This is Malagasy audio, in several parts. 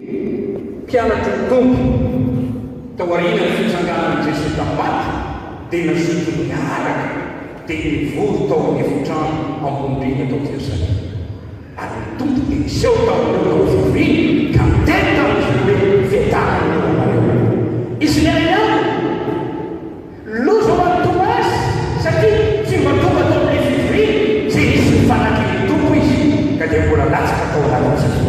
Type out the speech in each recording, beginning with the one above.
Mpianatra ny tompo tao aoriana ny fitsanganan'i Jesosy tapaty dia nasiky miaraka dia nivory tao amin'ny efitrano ambondrina tao Jerusalema. Ary ny tompo dia niseho tamin'ireo tao fivoriana ka miteny tamin'izy hoe fiatarana eo anareo. Izy miainao loza ho an'ny Tomasy satria tsy mba tonga tao amin'ny fivoriana tsy nisy mifanakiny tompo izy ka dia mbola latsaka tao anatin'ny Jesosy.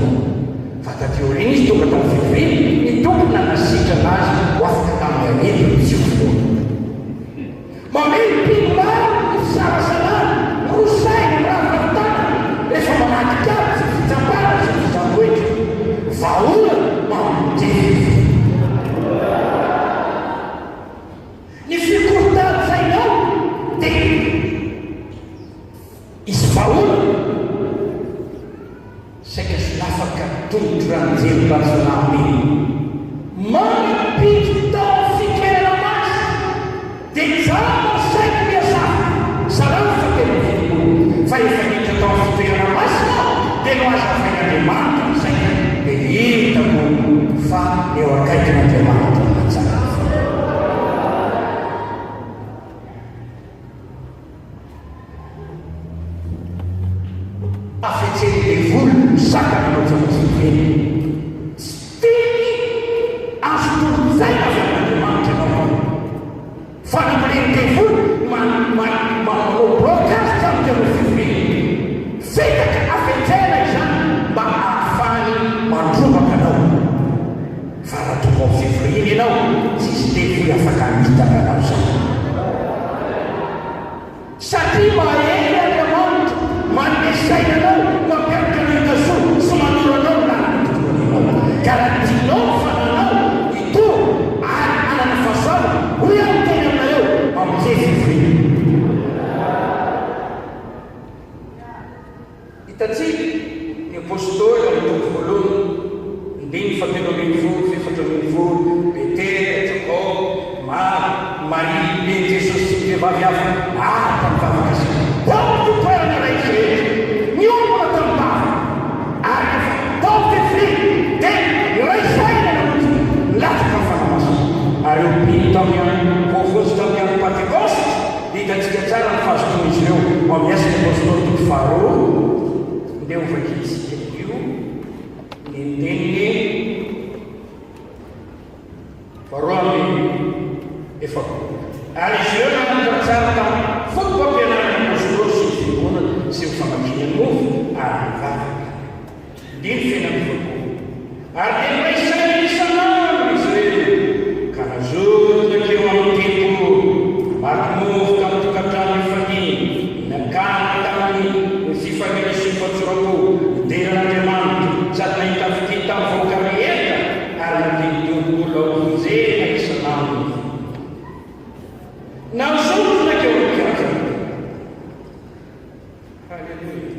Fa tateoriana izy tonga tao amin'ny fivoriana ny tompo nanasitrana azy ho afaka tamin'ny anentiny tsy fotoana. Mameno maro ny fisarasalana rosainy raha fahitana rehefa manatika azy sy fitsapana sy fitsamboetra vahoana mamonjely ny fikorotany zainao dia izy vahoana saika sy lafaka tongotro ranjely personaly mampitro tao fikera masy dia zama saiko miasa sarao fatena filomo fa efa nitra tao fitoerana masina dia no aza fain'Andriamanitra ny saika dia hitako fa eo akaikin'Andriamanitra matsara afetseny devolo misaka nanaotsamotsiveny tsy teny azo tolon'izay avy amin'Andriamanitra anao fa namoreny devolo manao broadcast tamin'ireo fivoriana fetaka afentsena izany mba ahafahany mandrobaka anao fa raha tonga amin'ny fivoriana ianao tsisy devolo afaka mitaka anao zany satria mahely Andriamanitra manome sainanao mampiaraka an'ankaso sy manoro anao nanatotoananao ka raha tianao fananao ito ary anana fasana hoy aho teny aminareo amin'izay fivoriana. Hitantsika ny apôstôly amin'ny toko voalohany ndiny fatelo ambin'ny folo efatra ambin'ny folo Petera, Jakob, Maria ben Jesosy sy ny vehivavy hafa tamin'ny vavakasy tao ty toerana ray rehetra niombona tamin'ny bava ary tao fivoriana dia ray saina namonjy latsaka ny fanamasina ary eo mpino tamin'ny vovosy tamin'ny andro Pentecoste hitantsika tsara ny fahazotoana izy ireo amin'ny asany apôstôly toko faharoa dia ovakitsika io ny teniny faharoa amin'ny efapolo ary izy ireo nanatitra tsara tamin'ny fotom-pampianarana apôstôly sy ny fiangonana sy ny famakiana ny mofo ary mivavaka ndiny fiainan'ny fapolo ary dia ray saina isanandro izy ireo ka nazorona keo amin'ny tempo marimovoka amin'ny tokantrano ifania nakana tamin'ny fifaniana sy ny fatsorako deran'Andriamanitra sady nahita fity tamin'ny vahoaka rehetra ary natendion'olo aonjena isanandro nazorona keo amin'ny karazana. Halleluia.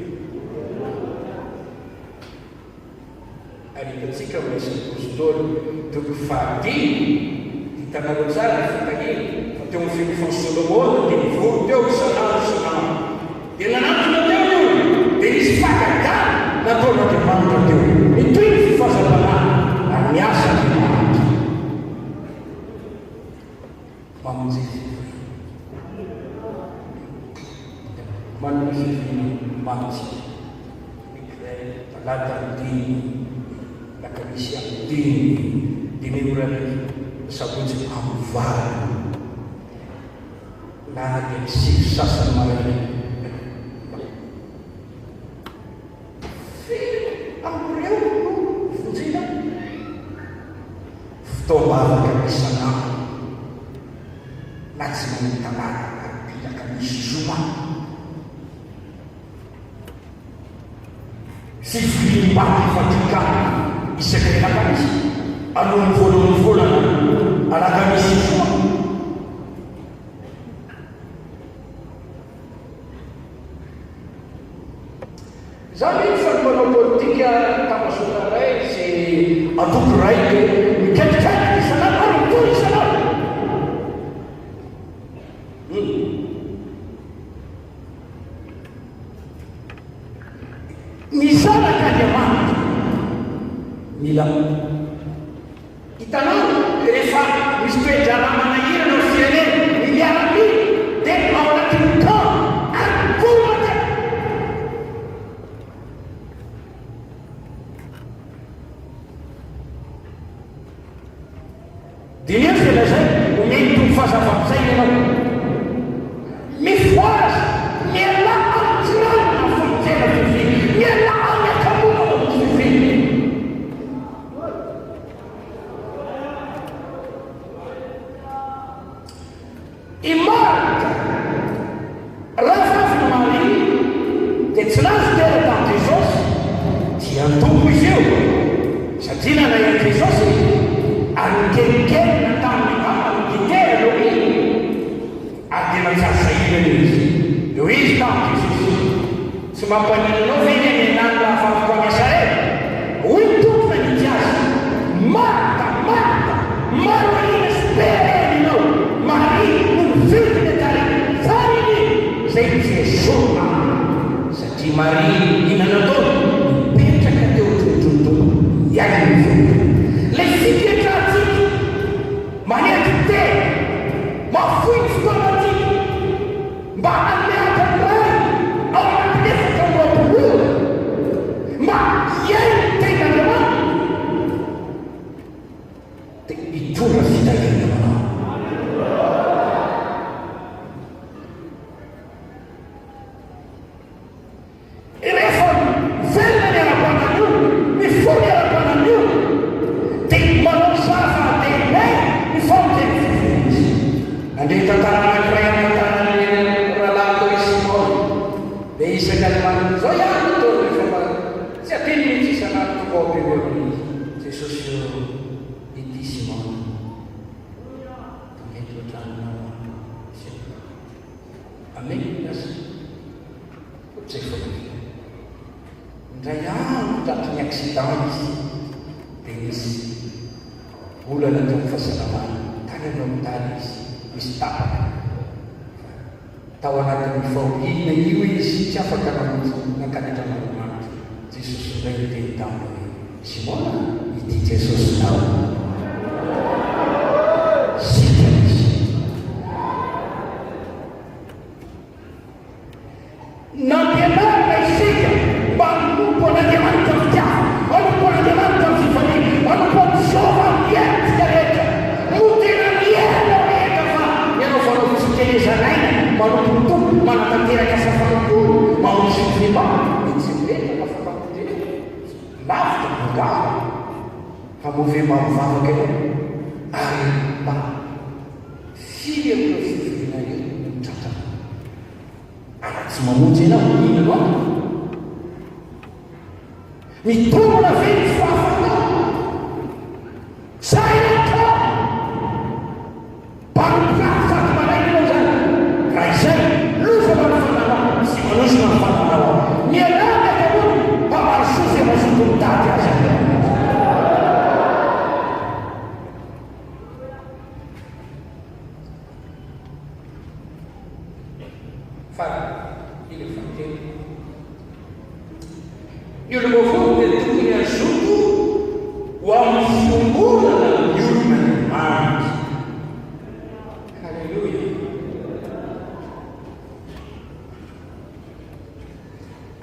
Ary hitantsika amin'ny asany apôstôly toko fahatelo hitanareo tsara ny fitahina fa teo amin'ny filofany Solomona dia nivory teo isanandro dia nanatona teo io dia nisy fakadana nataon'Andriamanitra teo nitoy ny fifazam-panahiny ary miasa Andriamanitra mamonjely manome fivoriana mamonjely mikray talata amin'ny dimy lakamisy amin'ny dimy dimy orany sabotsy amin'ny valo na dia misy sasany maraina amreo fonjina fitaovavaka isanandro na tsy manitanaka pilaka misy zoma fivoriam-bava fatrikana isaky relaka misy alohan'ny voalohany volana alaka misy zoma zany fa ny manao politika tamasona ray sy atoko raiky mikaikikaiky isanandro ary mitory isanandro mizanaka Andriamanitra mila Hitanao rehefa misy toedrana manahirana ao firenena miarami dia ao anatin'ny taona ankomatra. Dinheiro tena zay omeny tony fahazava-zay ianao mifoazy miala amin'izany na fontsena fifiny miala amin'ny akamona amin'ny fifiny. I Marta raha fafina Maria dia tsy nazy tena tamin'i Jesosy dia antombo izy io satria nanay Jesosy ary nikelikely natamin'ny mamany gitera aloha iny ary dia natsazahilana izy eo izy tamin'i Jesosy tsy mampaninanao ve ny anenany lahafafako amiasarety hoy tompona nity azy Marta Marta Maria sperenao Maria novidina tary fariny zay Jesosy satria Maria inanataony mipetraka teo tontontono iany mividina lay fiketratsika manety tena mafoy ny fotoanatsika mba hameaka ray ao anaty efatra amroapoloha mba iainy tena andramana dia hitondra fitahirana manao. Rehefa velona ny ara-panan'io mifony ara-panan'io dia manao zava-dehibe ny famoteny fifiny. Andeha tantara anankiray amin'ny tantanan'ny rahalahy tao Simona dia isaka ny manana zao ihany tao rehefa tsy ateny mihitsy isan'andro tokoa ampiveron'izy Jesosy io ity Simona mety ohatranao amen asa ohatsay fotony indray andro tato ny accident izy dia misy olana teo amin'ny fahasalamana tany anao mitany izy misy tapaka tao anatin'ny fahoriana io izy tsy afaka nankanatra maromaro. Jesosy indray niteny taminy Simona ity Jesosy nao sika izy nampianarina isika mba hanompo an'Andriamanitra ny fitiava hanompo an'Andriamanitra ny fifaliana hanompo amin'izao miaina tsika rehetra no tena miaina rehetra fa ianao fanao fisikelezanaina manompo ny tompo manatanteraka safanakolo manosy ny fimba mitsy mirehetra nafafakotrena lavitra bogama fa move mamivavaka io ary mba firy amin'io fifiliana io tratrana ary tsy mamonjy ianao inanao mitomona ve ny fahafanao sainatao mbanompiafisaky manainao zany raha izay lofa manofananao sy manosy manofananao mialana kamoa mba marisosy amazoto mitady azy fa ile fanteny ny olo vaovao dia tokony azoto ho amin'ny fiomborana ny olona ny mandry. Halleluja.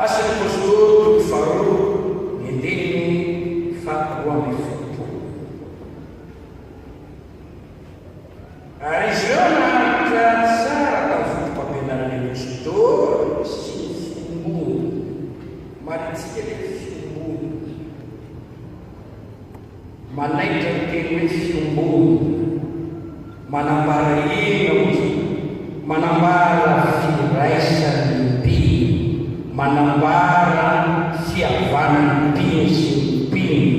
Asan'ny apôstôly faharoa ny andininy faharoa amby folo. Ary izy ireo naharitra tsara tamin'ny fotom-pampianarana ny apôstôly sy ny fiombona maritsika ilay fiombona manaitra ny teny hoe fiombona manambara ina ozy manambara firaisan'ny mpino manambara fihavanan'ny mpino sy ny mpino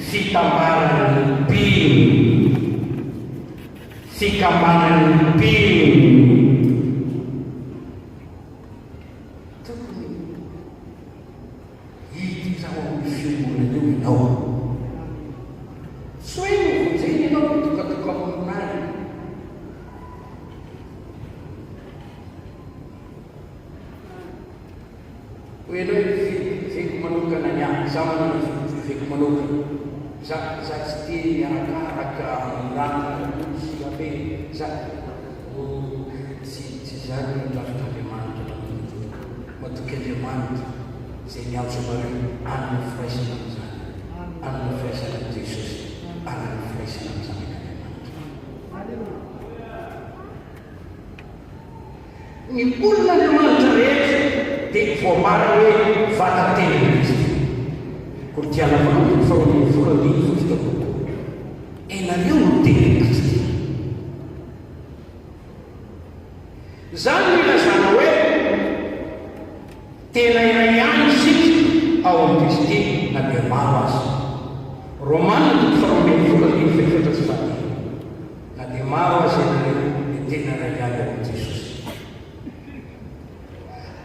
fitambaran'ny mpino fikambanan'ny mpino tokony hity zao amin'ny fiombonana io ianao so ino vonjeny ianao mitokatoka amin'nay ho ianao veko manokana ny any za manana veko manokana za tsy tia arakaraka mirana sy hoe za tsy zany lavitra Andriamanitra matoky Andriamanitra zay miantso mareo anana firaisana am'izany anana firaisana am' Jesosy anana firaisana am' zanak'Andriamanitra. Ny olona Andriamanitra rehetra dia voamara hoe vatatena Kristy. Kortiana voalohany faharoa voalohany fototako. Enareo no tena Kristy. Zany milazana hoe tena iray ihany isika ao amin'ny Kristy na dia maro azy. Romana faharoa voalohany fefatra sy fahatelo. Na dia maro azy enareo dia tena iray ihany ao amin'ny Jesosy.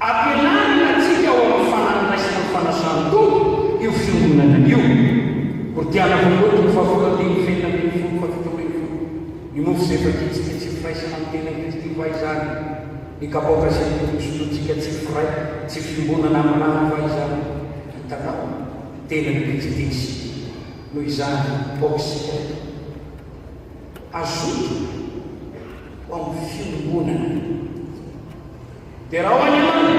Ampianarina antsika ao amin'ny fanandraisana ny fanasàn-tompo io fiangonana io. Kortiana voalohany faharoa fenina ambin'ny folo fafito ambin'ny folo. Ny mofo izay fakitsika tsy firaisana amin'ny tena Kristy vai zany. Ny kapoaka izay misolotsika tsy fimbonana amin'ny vai zany. Hitanao tena ny Kristy isika. Noho izany paoksika azoto ho amin'ny fiangonana. Dia raha ho any amana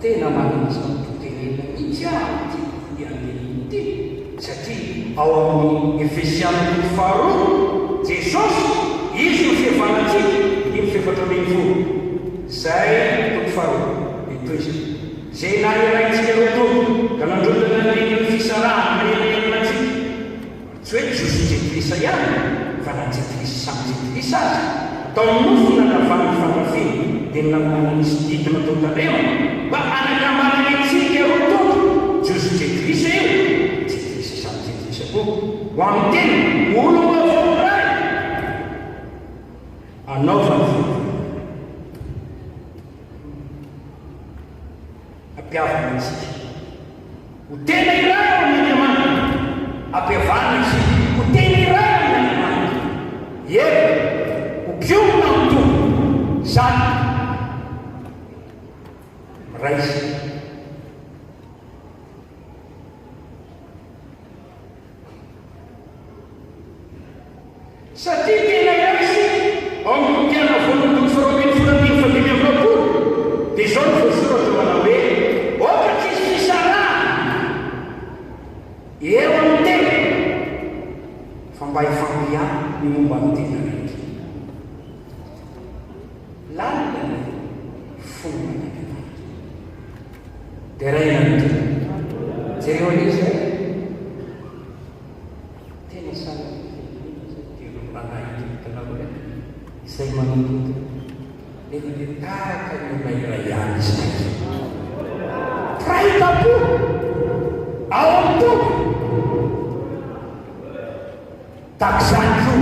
tena manintsy mampitontenena mihitsy aho ty andeliny ty satria ao amin'ny Efesiana faharoa Jesosy izy no fihavanantsika ny fefatra ambin'ny folo zay toko faharoa dia toizany zay nahiraintsika rototo ka nandrotana ny fisarahana reherehenatsika tsy hoe Jesosi-Jekrisa ihany fa na Jekrisa samy Jekrisa azy tao nofona navany fandrafiny dia nanana nisy didina tao talema mba anakamana antsika rototo Jesosi-Jekrisa io Jekrisa samy Jekrisa koa ho amin'ny tena olo mavoray anaovany ampiavana antsika ho tena iray amin'ny Andriamanitra ampiavana isika ho tena iray amin'ny Andriamanitra piona amin'ny tompo zany raisy satria tena raisy ao amin'ny tiana voalohany faharoa folaminy fadimy amby roapolo dia zao no voasoratra manao hoe ohatra tsisy fisarahana eo amin'ny tena fa mba hifampiana ny momba amin'ny tena rehetra. Lalina fomba n'Andriamanitra dia rainany jereo an'izay tena sara izay manomboto nefa dia tahaka ny olona iray ihany izay praitapo ao amin'ny tompo tahaka izany koa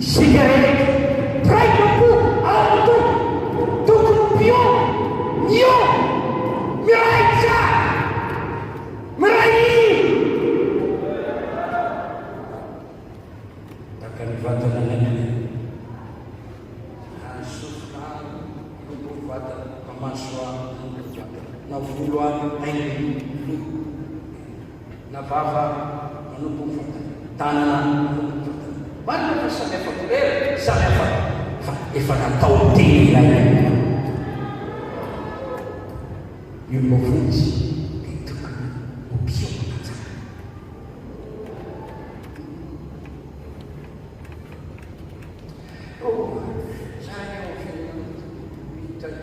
isika rehetra praitapo ao amin'ny tompo tokony pio nio miray tsara miray tahaka ny vatana nanana na volo ainy na vava manompo ny vatana tanana manompo ny vatana marina fa samy hafa kolera samy hafa fa efa natao tena ilay io mavotsy dia tokony ho piona tsara. Zany ao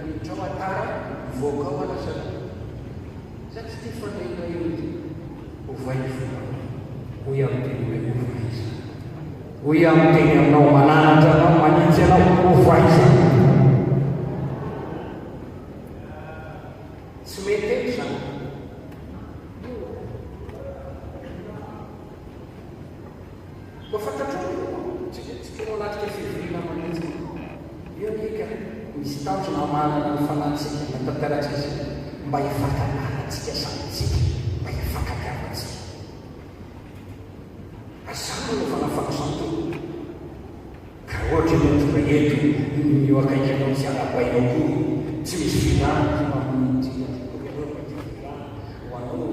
hitrao atara mivoaka ao alasana za tsy tia fanahina io hovay fomba hoy amin'ny teny hoe hovaiza hoy amin'ny teny aminao mananatra anao manintsy anao hovaiza tsy mety eto zany mba fantatrao tsika nao anatrika fivirina manintsy io nika misy tanjona manana ny fanatsika natantarantsika mba hifankananatsika samytsika mba hifankatiavatsika azany no fanafanasan-tompo ka ohatra ny tonga eto io akaikinao tsy arabainao koa tsy misy filana mamontsika ho anao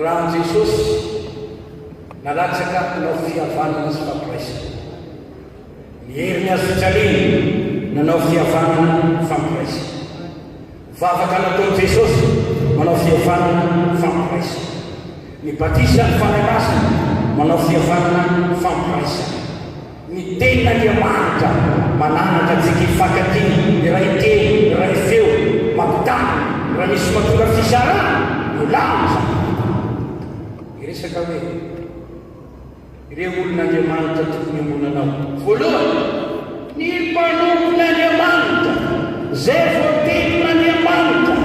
raha Jesosy nalatsaka nanao fihavanana sy fampiraisana. Miery ny azo fijaliana nanao fihavanana fampiraisana. Vavaka nataon'i Jesosy manao fihavanana fampiraisana. Ny batisa ny fananasana manao fihavanana fampiraisana. Ny tenin'Andriamanitra mananaka antsika hifankatia, iray teny, iray feo, mampitana, raha misy mahatonga fizarana, milanja. Iresaka hoe ireo olon'Andriamanitra tokony ambonanao. Voalohany, ny mpanompon'Andriamanitra, zay voatenin'Andriamanitra,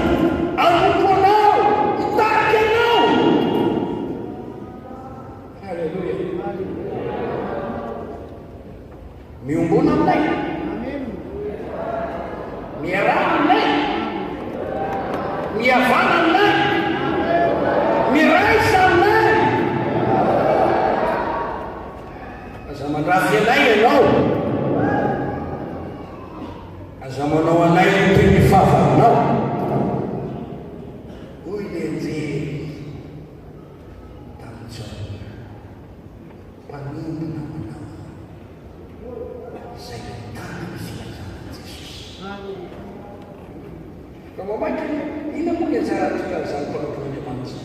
anompo anao, hitariky anao. Halleluia. Miombona aminay, miarahana aminay, mihavana aminay, miraisa aminay. Aza mandrafy anay ianao, aza manao anay ny toy ny fahavanao. Hoy ny anjery tamin'ny Jaona, mpanombona manao izay mitana ny filazanan'i Jesosy. Ka mamaky, ina moa ny anjara tonga izany mpanompon'Andriamanitra?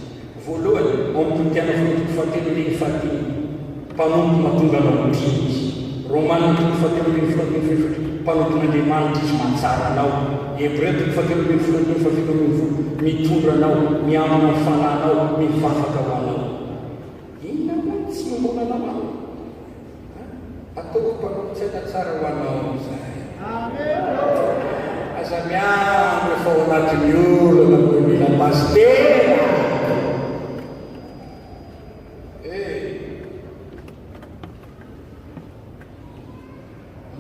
Voalohany, mampitiana fotoko fahatelo ny fahatelo, mpanompo mahatonga anao mitringy. Romana toko fahatelo ny fahatelo, mpanompon'Andriamanitra izy mantsara anao. Hebreo toko fahatelo ny fahatelo, mitondra anao, miamana ny fanahinao, mivavaka ho anao. Inona moa tsy mombona anao? Ataoko mpanompo-tsaina tsara ho anao izay. Aza miandry rehefa ao anatin'ny olona hoe mila pastera.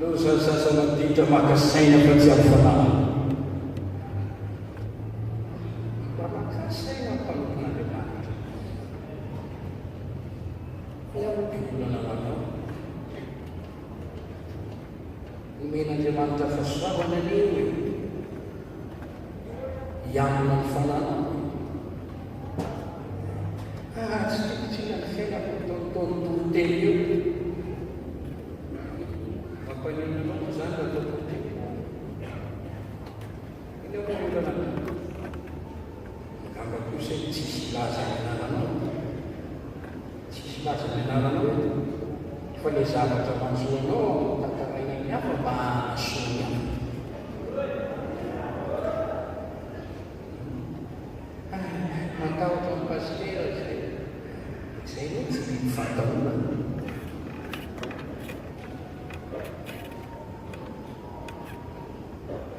Loza sasa maditra maka saina fa tsy amin'ny fanahy. Mba maka saina ny mpanompon'Andriamanitra. Miampiolana anao. Omen'Andriamanitra fahasoavana anio hoe hiamina ny fanahy. Tsy tokotryna ny fiainako taontaony teny io. Mampanenonao zany raha ataoko teny. Ina moa olana angamba kosa tsisy laza ny anananao. Tsisy laza ny anananao fa le zavatra manjoanao tantaraina ny hafa mba hanasoany hafa. Matahotra amin'ny pastera izay. Izay no tsy vidy fataolana.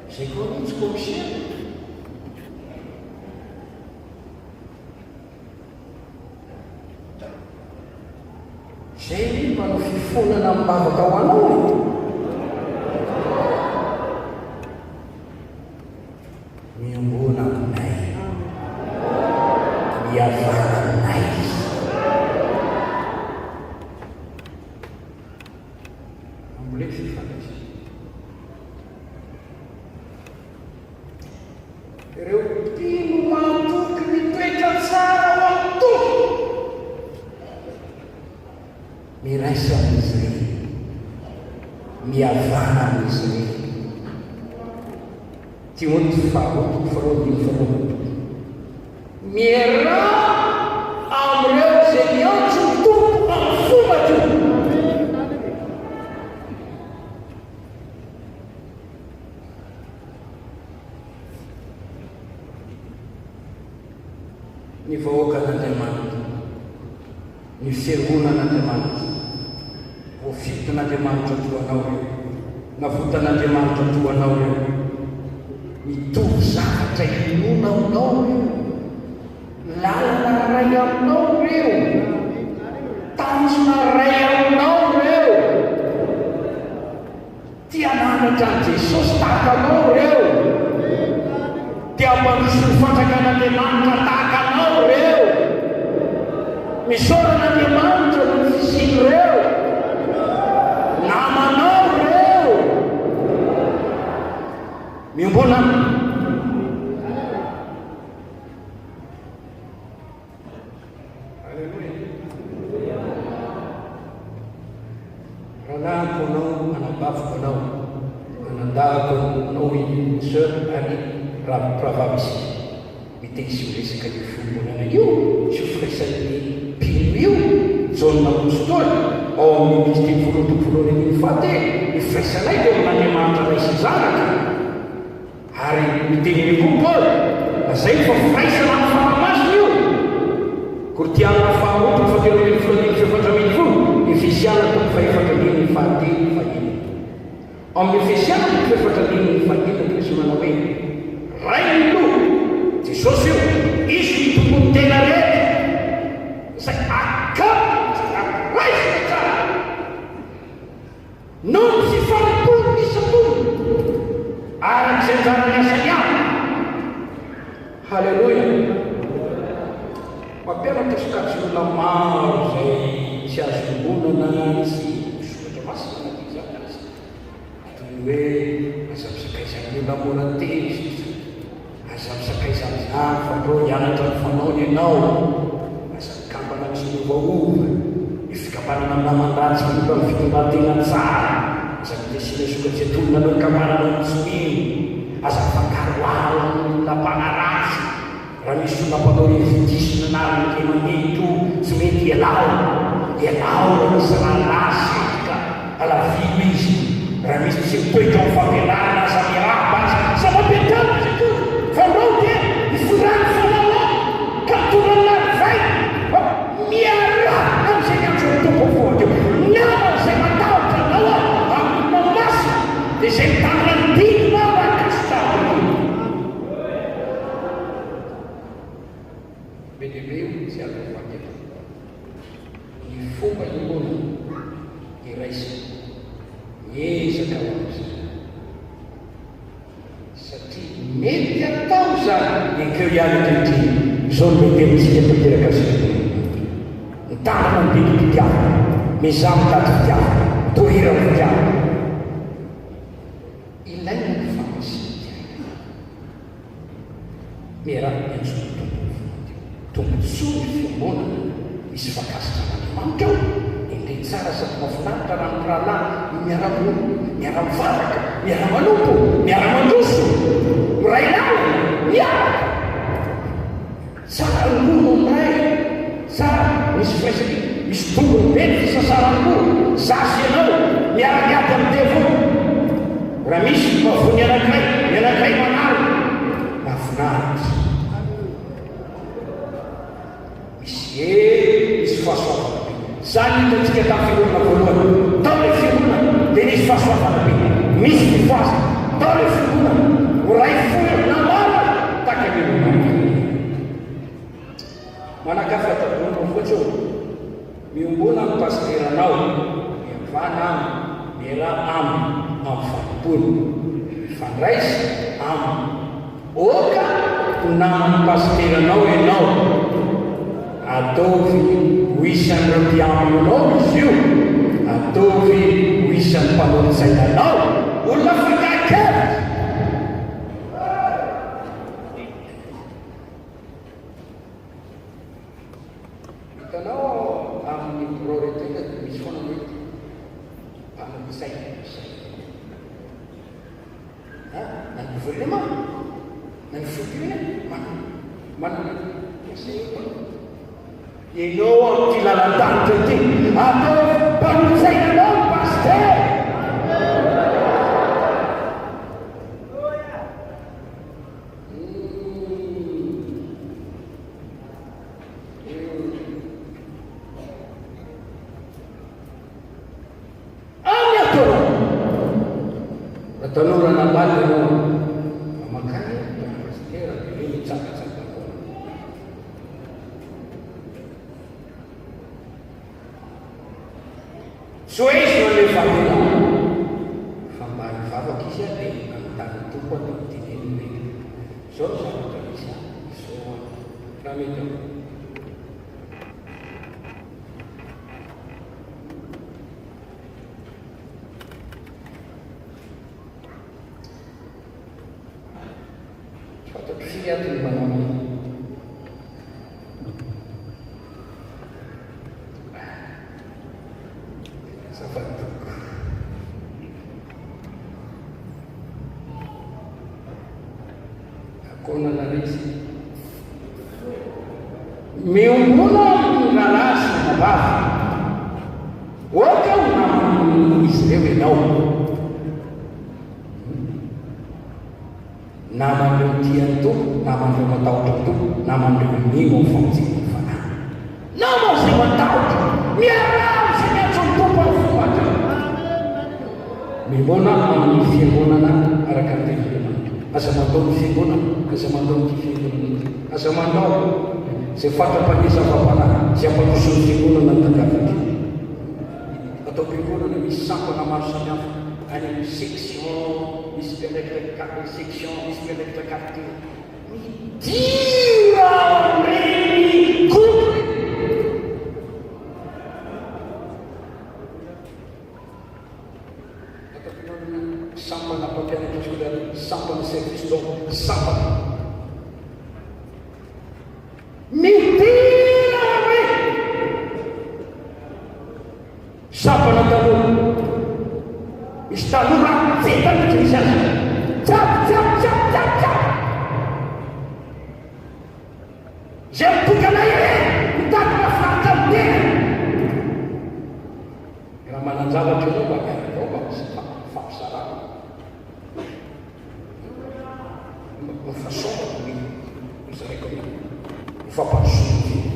Izay koa no tsy komisiana. Izay manao fifonana mibavaka ho anao. Miombona aminay, mihavana aminay. Amboleko fifandraisana. Ireo mpino mantoky ny toetra tsara ho amin'ny tompo. Miraisa amin'izy ireny, mihavana amin'izy ireny. Timoty faharoa faharoa faharoa. Miaraha amin'ireo izay miantso ny tompo amin'ny fomba. Ny vahoakan'Andriamanitra, ny fiangonan'Andriamanitra, voafiton'Andriamanitra to anao reo, navotan'Andriamanitra to anao reo, mitovy zavatra inona aminao reo, lalana ray aminao reo, tanjona ray aminao reo, tia nanatra an' Jesosy tahaka anao reo, tia manisy ny fanjakan'Andriamanitra tahaka anao reo, misaoran'Andriamanitra no ny fisiny reo, namanao reo. Miombona Ranahako anao, anabaviko anao, anandahako anao sœur ary ravavavy miteny sy resaka io fiombanana io sy firaisan'ny mpino io jaune apôstôly ao amin'ny teny voalohany ny fahatelo ny firaisanay dia amin'Andriamanitra ray sy zanaka ary miteny koa Paoly azay fa firaisana amin'ny fanamasina io Kortiana faharoapolo fahatelo ambin'ny folo andimy efatra ambin'ny folo Efesiana toko faefatra ambin'ny fahatelo fahiny amin'ny Efesiana toko faefatra ambin'ny fahiny Kristy manao hoe ray ny loha Jesosy io izy ny tompony tena rehetra izay raisina tsara noho ny fifanipolo ny isan-taona arak'izay anjarany asany avy. Halleloja. Mampianatra sokajy olona maro izay tsy azo ombonana sy misoratra masina na izany azy toy ny hoe aza misakaizany olona mora teny aza misakaizany izany fa ndreo hianatra ny fanaony ianao aza mikambana tsy miovaova ny fikambanana amin'ny namandratsy momba ny fitondran-tena tsara aza mitesina sokatsy atolona anao hikambanana ny tsomino aza mifankaroaro amin'ny olona mpanaratsy raha misy olona mpanao revidisina na ny manety tsy mety ialao raha misy raha lasy ka alavilo izy raha misy tsy mitoetra amin'ny fampianarana aza miaraba aza sa mampiatana izy ito fa ndreo dia mifirany fanao ka mitonana vay miara amin'izay miantso ny tompo voakeo nama izay matahotra anao amin'ny masina dia izay mitandra ny dina rakasitao Bedebeu si algo paketo. Ni fuma yungona ni raisi. Yesa kawamsa. Sati media tausa ni kuyani kiti. Zon media misi yang kasih. Entah nanti dia. Mizam tak dia. Tuhira dia. Ilan famasi. Merah yang sudah. Tombotsoa ny fiangonana misy fakasitrana Andriamanitra indray tsara sady mahafinaritra raha ny rahalahy miara-mony, miara-mivavaka, miara-manompo, miara-mandroso, miray lalana, miaraka. Tsara ny lono amiray, tsara misy firaisany, misy tombony be ny fisasarany koa, zasy ianao, miara-miady amin'ny devoly. Raha misy mavony anankiray manaro, mahafinaritra. Misy fahasoavana be. Zany hitantsika tamin'ny fiangonana voalohany. Tao ilay fiangonana dia nisy fahasoavana be. Misy fifoasa. Tao ilay fiangonana ray foy namara taka miangonana. Manakafa tadonao fotsy miombona amin'ny pasteranao, miavana aminy, miara aminy, amin'ny fanompony, mifandraisy aminy. Oka ho naman'ny pasteranao ianao. Ataovy ho isan'ireo mpiaminanao izy io, ataovy ho isan'ny mpanolo-tsainanao, olona fakakevitra. Hitanao amin'ny priorité misy foana hoe mpanolo-tsaina. Na ny gouvernement, na ny firenena, ianao amin'ny lalan-danitra ity atao mpanolo-tsainanao ny paster. Any atao tanora nambady ianao amakany pastera dia mitsakatsaka Soesy mandeha famela fa mba hivavaka izy dia anontany tompo atao tineny hoe zao zavatra misy zao raha mety ao. Fatapy fiatiny manao Safatoko. Akona na raizy. Miombola amin'ny ralasy na vavy. Ohatra namana izy ireo ianao. Naman'ireo tian'ny tompo, naman'ireo matahotra ny tompo, naman'ireo mino amin'ny famonjena ny fanahy. Nama izay matahotra, miarahaba izay miantso ny tompo amin'ny fomba. Mimona amin'ny fiangonana araka ny tenen'Andriamanitra. Aza mandao ny fiangonana, aza mandao ny fiangonana, aza mandao izay fatra-panisa fampanahy, izay ampandroso ny fiangonana ny tadiavitra. Atao fiangonana misy sampana maro samihafa, any amin'ny section, misy mpianatra section, misy mpianatra quartier. Midira amin'ny groupe. Atao fiangonana sampana mpampianatra skolary, sampana service d'or, sampana. Midira amin'ny sampana taloha. Misy taloha vita ny misy azy. Tap. Zay mipokana ire, mitadina faritra amin'ny tena. Raha manan-javatra ianao mba miaraka ao mba misy fampisarana. Mifasombana ny zareko mifampasombana.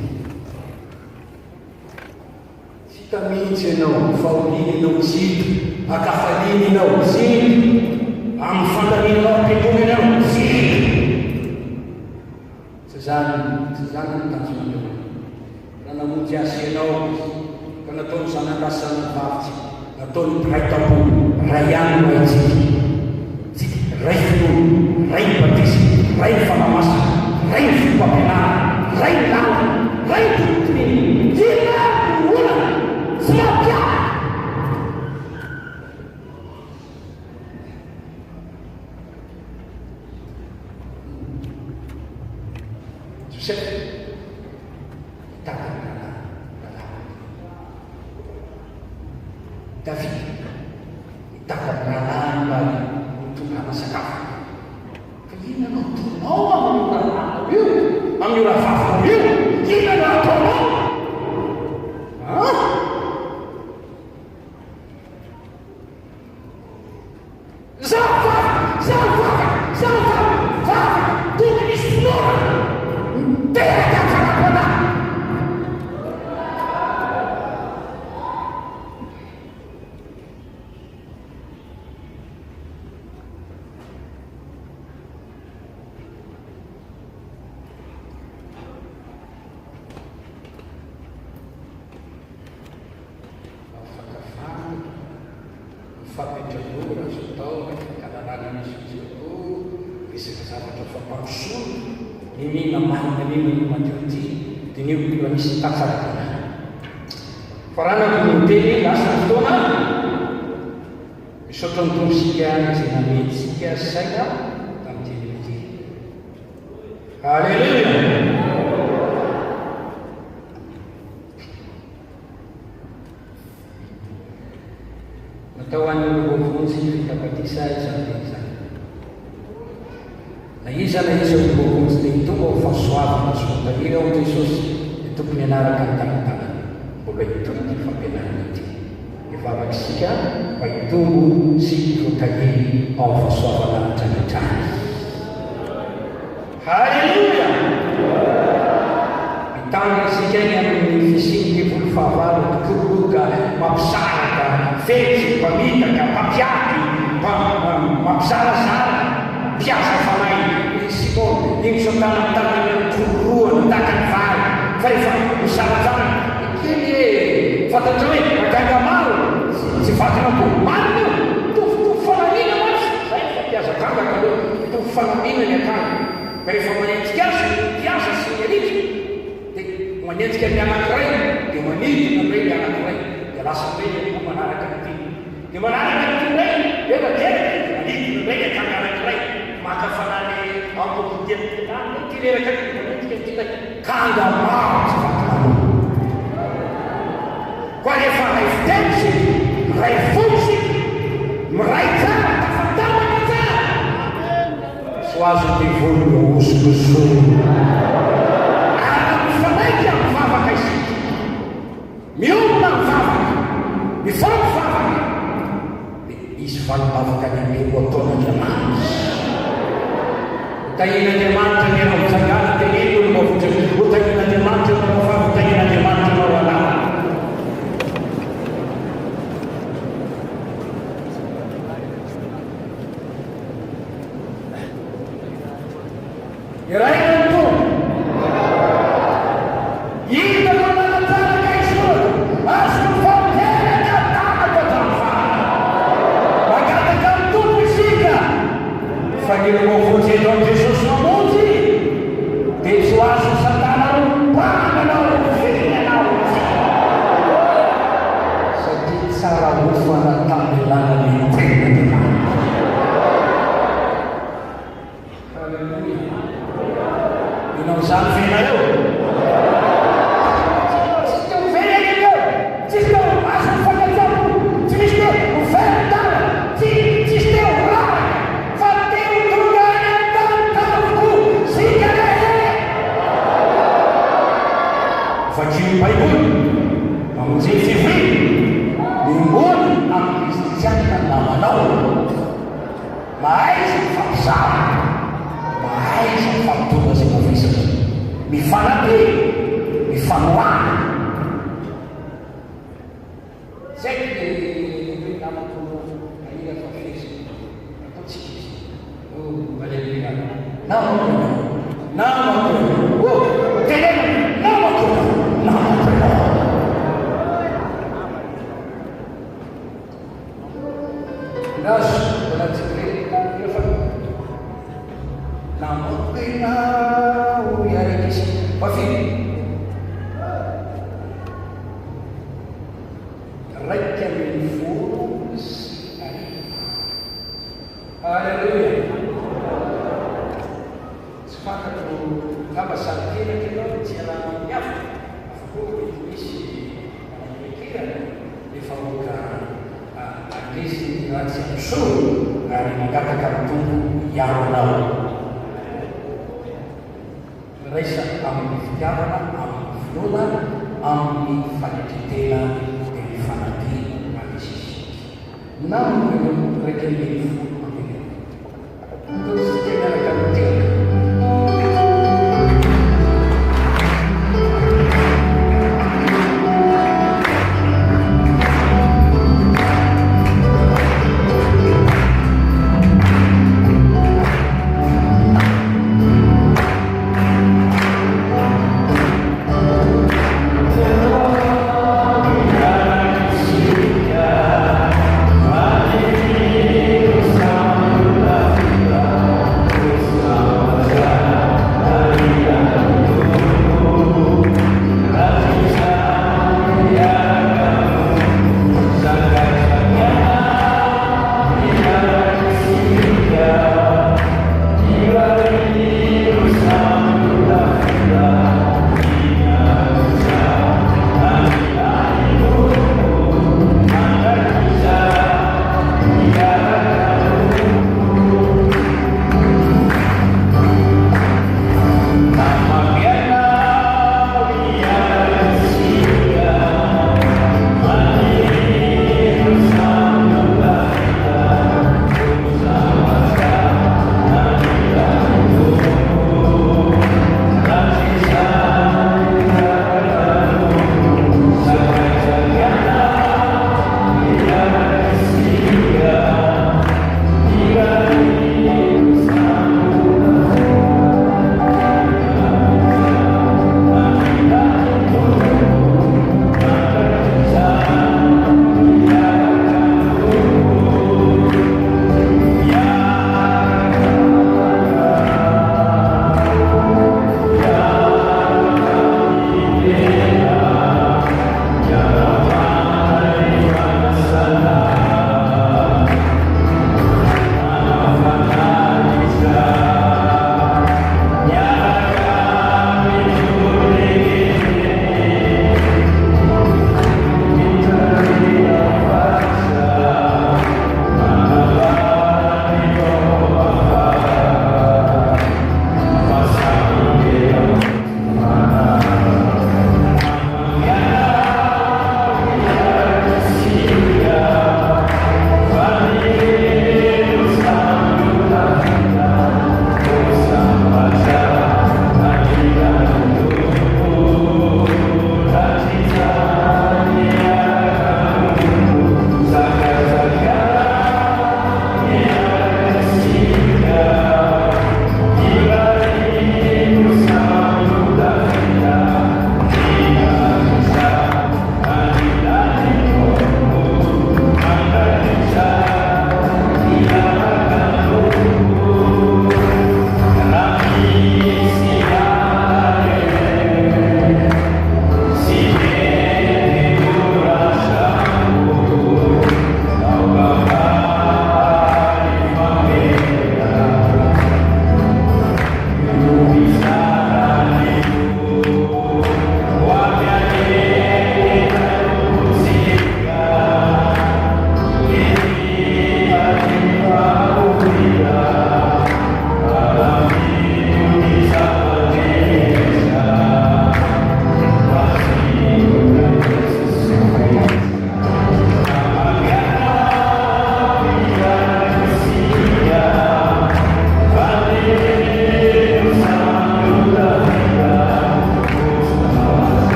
Hita mihitsy ianao, faoliny ianao tsito, akafaliny ianao tsito, amin'ny fandaminanao am-piangonana ianao tsito. Tsy zany ny tanjon'Andriamanitra. Raha namonjy azy ianao ka nataony zanak'asany vavitsy, nataony ray tampo, ray ihany no haitsika. Tsika ray finoana, ray batisy, ray fanamasina, ray fipampianarana, ray lala, ray doktriny, ina olana, tsy mampiana. Joseph hitaka David hitaka rahalahy mba mitongana sakafo. Fa ina no ataonao amin'ny rahalahy io, amin'ny rahavavina io, ina no ataonao? Zaho tokony misy finoana. Terra Canapana. Fapetragora azo atao, kalalana misy izy io, resaka zavatra fampandrosoana. Ny mihina marina mihina matioty, dia ny misy tatsarana. Fa raha nakono teny lasa fotoana, misaotra ny tombosika izay nametsika saina tamin'ny teny ity. Alleluia! Natao an'io vovonjy fitabatisa izany. Na iza ny vovonjy dia tonga ho fahasoavana sy fotahira ao Jesosy, dia tokony anaraka ny talantalana. Mbola hitonga ny fampianarana ity. Hivavakisika mba hitongo sy fotahiry ao fahasoavana hatranetrany. Halleluia! Mitanga isika ny amin'ny fisiany volo fahavalo, mikoroka, mampisaraka, fetsy, mpamitaka, mpampiaky, mampisarazara, mpiasa fanahy, Simon, ny misotana mitana kororoana, takany vary, fa efa misarazana, kely fantatra hoe maganga maro, tsy vatana ko, marina io, fanamina matsy, zay fa mpiasa ganga ka io, fanamina ny akanga, ka rehefa manentsika azy, mpiasa sy ny alika, dia manentsika ny anankiray, dia manidina amin'ny ny anankiray, dia lasa amin'ny ny manaraka ny ty. Dia manaraka ny ty ray, dia manidina amin'ny ny akanga anankiray, maka fanany ampokidiany ty leraka manentsika ny ty ray, kanga maro tsy vatana. Kwa rehefa haifitensy, azo dia voly osokoso. Mifanaika amin'ny vavaka isika. Miomana amin'ny vavaka. Mifampivavaka. Dia isy valibavaka lehibe ho ataon'Andriamanitra. Tahian'Andriamanitra ny ianao mitsangana teneny olo mavotra. Ho tahian'Andriamanitra ianao mafavy, tahian'Andriamanitra ianao alala. Iray ang ito. Ito ang nanatala kay Sul. As ng pagkera niya, takot at angfan. Magkatagang tumisika. Panginoon po si Don Jesus mamuti. Disuaso sa tanang pananaw. Pinanaw. Sa titsaramufa na tamilan ng tingnan. Saan finayo? Siste finayo. Siste asal pagkasapu. Siste oferta. Siste orang. Fatih turunan dan tahu. Sika deh. Fajim baikun. Mengusir sifri. Limbun ang istiakan nama nau. Mais faksa. Mais faktura sa office. Mifanati, mifanuan. Sempre nama tu, ayah tu Yesus, apa sih? Oh, Haleluya. Nama tu, oh, jadi nama tu. Nas, kalau cakap, nama kita. Raja min furus Haleluya. Sepakat tu apa sakit kita jalan yang aku isi pikiran di fakultas agisi raja sur dari mengatakan tu yang lalu. Resa amplificava, ampliflula, amplificatela, amplifanati, amplifici. Não requer Então, se quer a carteira.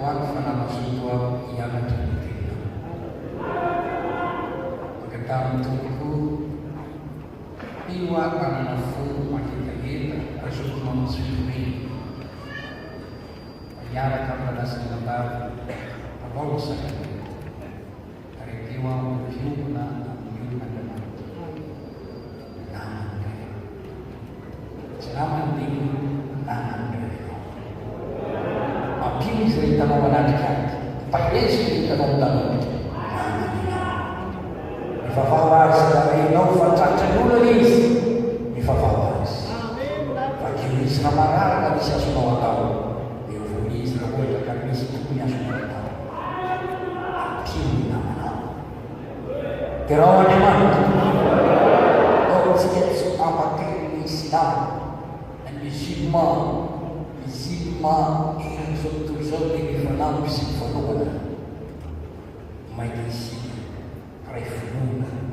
watu fanapasutwa yanatumikina pagkatapos mtukufu iwa kana nafuu makikagita asukma muslimin ayara kabla sa nabar pagbawa sa kanila karikiwa mo na Salamat din naman kayo. Apili sa mga wanatikan, pag-esi sa mga tanong, naman nila. Ifafawas sa ino fatatanulis, ifafawas. Pag-ilis na maraka sa sumawa tao, iufulis na ko ito kami sa tukunya sumawa tao. Apili naman ako. Pero naman, sikit sa apatin ni Islam, Zima ingin suatu-suatu di dalam psikologi, medisi, reform.